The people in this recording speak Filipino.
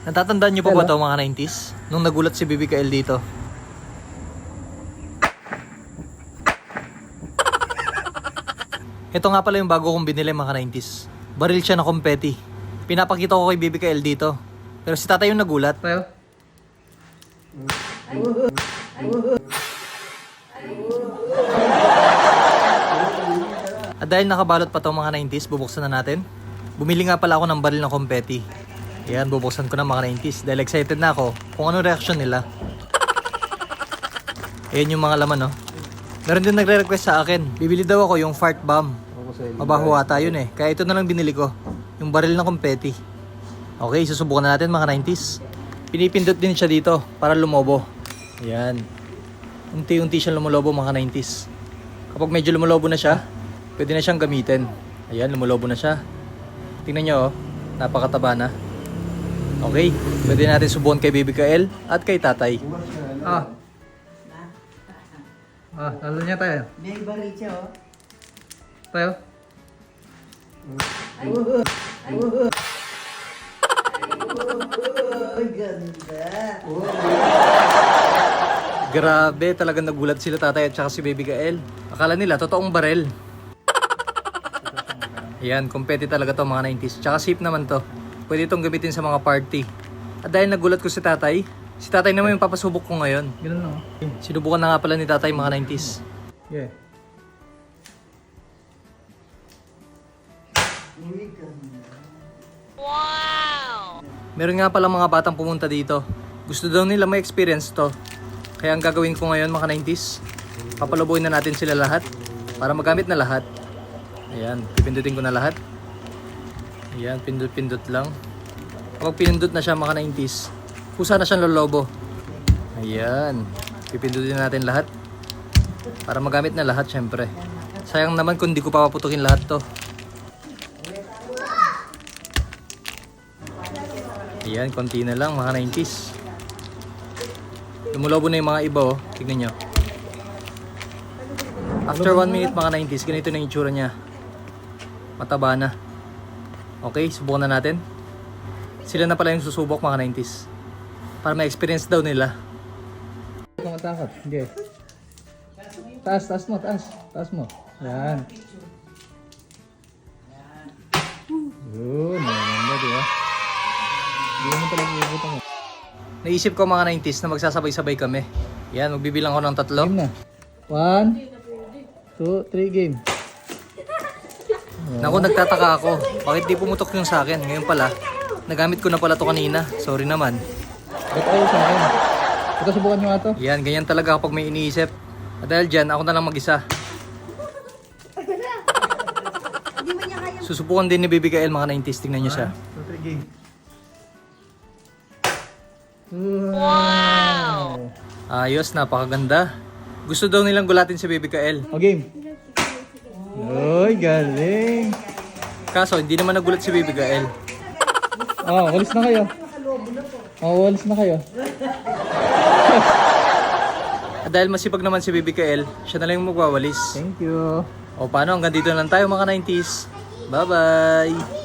Natatandaan niyo pa ba ito mga 90s? Nung nagulat si Baby Kael dito. Ito nga pala yung bago kong binili mga 90s. Baril siya na confetti. Pinapakita ko kay Baby Kael dito. Pero si tatay yung nagulat. Tayo. At dahil nakabalot pa to mga 90s, bubuksan na natin. Bumili nga pala ako ng baril ng confetti. Ayan, bubuksan ko na mga 90s. Dahil excited na ako kung ano reaction nila. Ayan yung mga laman, no? Meron din nagre-request sa akin. Bibili daw ako yung fart bomb. Mabaho ata yun eh. Kaya ito na lang binili ko. Yung baril ng confetti. Okay, susubukan na natin mga 90s. Pinipindot din siya dito para lumobo. Ayan. Unti-unti siyang lumulobo mga 90s. Kapag medyo lumulobo na siya, pwede na siyang gamitin. Ayan, lumulobo na siya. Tingnan nyo, oh. Napakataba na. Okay, pwede natin subukan kay Baby Kael at kay tatay. Lalo niya tayo. May baril siya, oh. Tayo. Ay, ganda. Grabe, talagang nagulat sila tatay at saka si Baby Kael. Akala nila, totoong barel. Ayan, kompeti talaga to mga 90s. Tsaka safe naman to. Pwede itong gamitin sa mga party. At dahil nagulat ko si tatay naman yung papasubok ko ngayon. Ganun lang. Sinubukan na nga pala ni tatay mga 90s. Yeah. Wow! Meron nga pala mga batang pumunta dito. Gusto daw nila may experience to. Kaya ang gagawin ko ngayon mga 90s, papalubuin na natin sila lahat para magamit na lahat. Ayan, pipindutin ko na lahat. Ayan, pindot-pindot lang. Kapag pinindot na siya mga 90s, kusa na siyang lolobo. Ayan, pipindutin na natin lahat para magamit na lahat syempre. Sayang naman kung di ko papaputukin lahat to. Ayan, konti na lang mga 90s. Lumulobo na yung mga iba, oh. Tignan nyo. After 1 minute mga 90s, ganito na yung itsura niya. Mataba na. Okay, subukan na natin. Sila na pala yung susubok mga 90s. Para ma-experience daw nila. Kung matakot, okay. Taas mo, taas mo. Yan. Yun, maganda, di ba? Hindi mo talaga ibubutan mo. Naisip ko mga 90s na magsasabay-sabay kami. Yan, magbibilang ko ng 3. Game na. 1, 2, 3, game. Naku, nagtataka ako. Bakit di pumutok yung sa akin? Ngayon pala, nagamit ko na pala to kanina. Sorry naman. Ba't ayaw sa akin? Ito, subukan nyo nga to. Yan, ganyan talaga kapag may iniisip. At dahil dyan, ako na lang mag-isa. Susubukan din ni Baby Kael mga 90s. Tingnan nyo siya. 2, 3, game. Wow! Ayos, napakaganda. Gusto daw nilang gulatin si Baby Kael. O, game. Uy, galing. Kaso, hindi naman nagulat si Baby Kael. Walis na kayo. Walis na kayo. At dahil masipag naman si Baby Kael, siya na lang yung magwawalis. Thank you. O paano, hanggang dito na lang tayo mga 90s. Bye-bye!